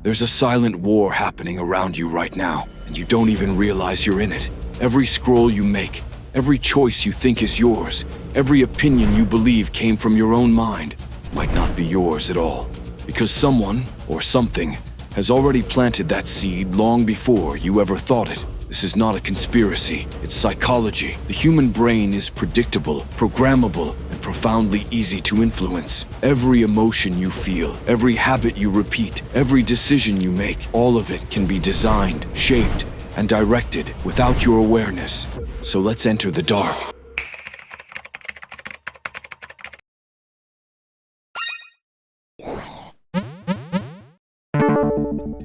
There's a silent war happening around you right now, and you don't even realize you're in it. Every scroll you make, every choice you think is yours, every opinion you believe came from your own mind might not be yours at all. Because someone, or something, has already planted that seed long before you ever thought it. This is not a conspiracy, it's psychology. The human brain is predictable, programmable, and profoundly easy to influence. Every emotion you feel, every habit you repeat, every decision you make, all of it can be designed, shaped, and directed without your awareness. So let's enter the dark.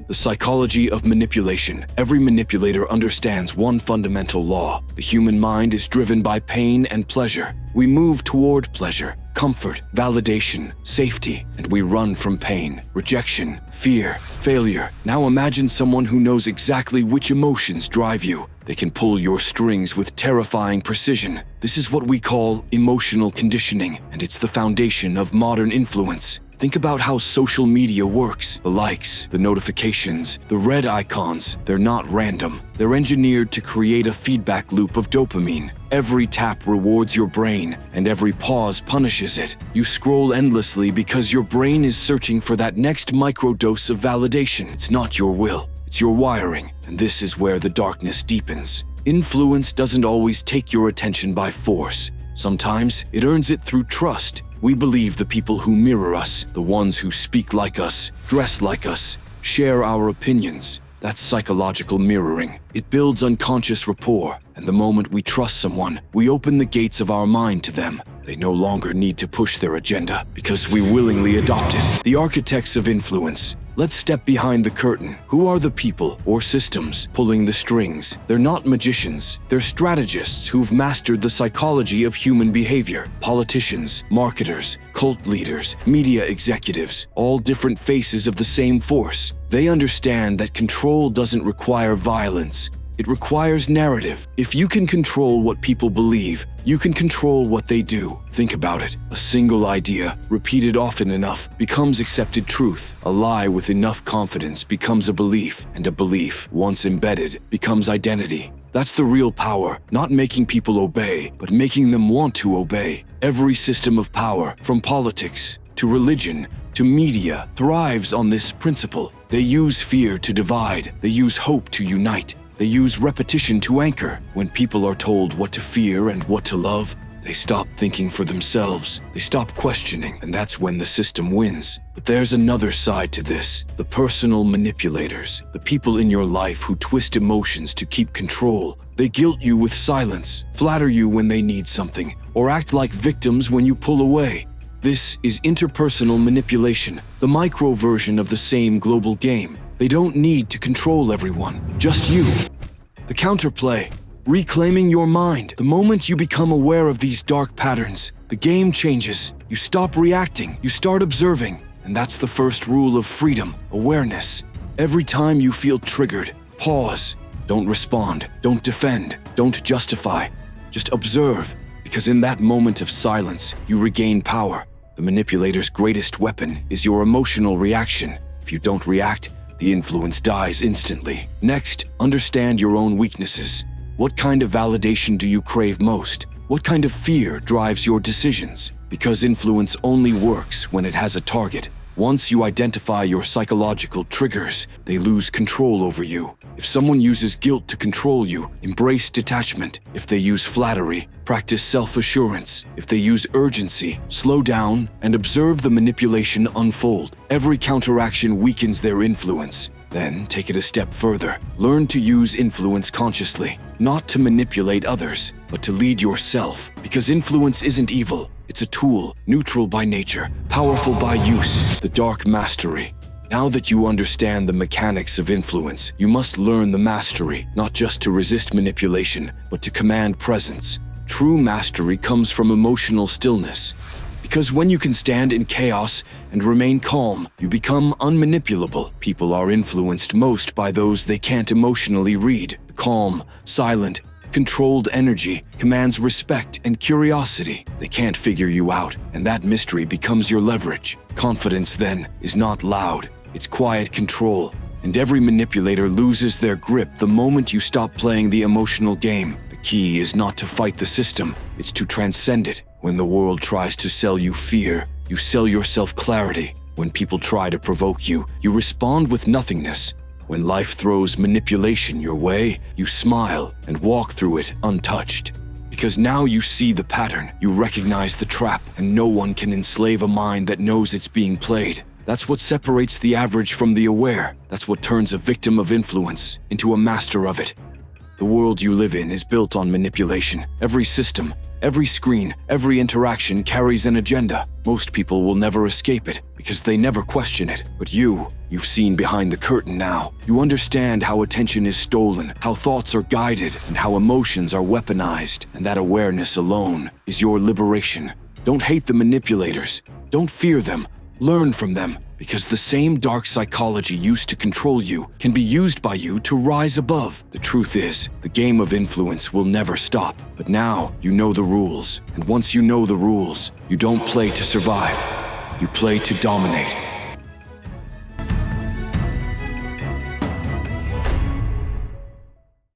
The psychology of manipulation. Every manipulator understands one fundamental law. The human mind is driven by pain and pleasure. We move toward pleasure, comfort, validation, safety, and we run from pain, rejection, fear, failure. Now imagine someone who knows exactly which emotions drive you. They can pull your strings with terrifying precision. This is what we call emotional conditioning, and it's the foundation of modern influence. Think about how social media works. The likes, the notifications, the red icons, they're not random. They're engineered to create a feedback loop of dopamine. Every tap rewards your brain, and every pause punishes it. You scroll endlessly because your brain is searching for that next microdose of validation. It's not your will, it's your wiring, and this is where the darkness deepens. Influence doesn't always take your attention by force. Sometimes it earns it through trust. We believe the people who mirror us, the ones who speak like us, dress like us, share our opinions. That's psychological mirroring. It builds unconscious rapport, and the moment we trust someone, we open the gates of our mind to them. They no longer need to push their agenda because we willingly adopt it. The architects of influence. Let's step behind the curtain. Who are the people or systems pulling the strings? They're not magicians. They're strategists who've mastered the psychology of human behavior. Politicians, marketers, cult leaders, media executives, all different faces of the same force. They understand that control doesn't require violence. It requires narrative. If you can control what people believe, you can control what they do. Think about it. A single idea, repeated often enough, becomes accepted truth. A lie with enough confidence becomes a belief, and a belief, once embedded, becomes identity. That's the real power, not making people obey, but making them want to obey. Every system of power, from politics to religion to media, thrives on this principle. They use fear to divide. They use hope to unite. They use repetition to anchor. When people are told what to fear and what to love, they stop thinking for themselves. They stop questioning, and that's when the system wins. But there's another side to this. The personal manipulators, the people in your life who twist emotions to keep control. They guilt you with silence, flatter you when they need something, or act like victims when you pull away. This is interpersonal manipulation, the micro version of the same global game. They don't need to control everyone, just you. The counterplay, reclaiming your mind. The moment you become aware of these dark patterns, the game changes. You stop reacting, you start observing. And that's the first rule of freedom, awareness. Every time you feel triggered, pause. Don't respond, don't defend, don't justify. Just observe, because in that moment of silence, you regain power. The manipulator's greatest weapon is your emotional reaction. If you don't react, the influence dies instantly. Next, understand your own weaknesses. What kind of validation do you crave most? What kind of fear drives your decisions? Because influence only works when it has a target. Once you identify your psychological triggers, they lose control over you. If someone uses guilt to control you, embrace detachment. If they use flattery, practice self-assurance. If they use urgency, slow down and observe the manipulation unfold. Every counteraction weakens their influence. Then take it a step further. Learn to use influence consciously, not to manipulate others, but to lead yourself. Because influence isn't evil. It's a tool, neutral by nature, powerful by use, the dark mastery. Now that you understand the mechanics of influence, you must learn the mastery, not just to resist manipulation, but to command presence. True mastery comes from emotional stillness. Because when you can stand in chaos and remain calm, you become unmanipulable. People are influenced most by those they can't emotionally read. Calm, silent, controlled energy commands respect and curiosity. They can't figure you out, and that mystery becomes your leverage. Confidence, then, is not loud. It's quiet control. And every manipulator loses their grip the moment you stop playing the emotional game. The key is not to fight the system, it's to transcend it. When the world tries to sell you fear, you sell yourself clarity. When people try to provoke you, you respond with nothingness. When life throws manipulation your way, you smile and walk through it untouched. Because now you see the pattern, you recognize the trap, and no one can enslave a mind that knows it's being played. That's what separates the average from the aware. That's what turns a victim of influence into a master of it. The world you live in is built on manipulation. Every system, every screen, every interaction carries an agenda. Most people will never escape it because they never question it. But you've seen behind the curtain now. You understand how attention is stolen, how thoughts are guided, and how emotions are weaponized. And that awareness alone is your liberation. Don't hate the manipulators. Don't fear them. Learn from them, because the same dark psychology used to control you can be used by you to rise above. The truth is, the game of influence will never stop. But now you know the rules, and once you know the rules, you don't play to survive. You play to dominate.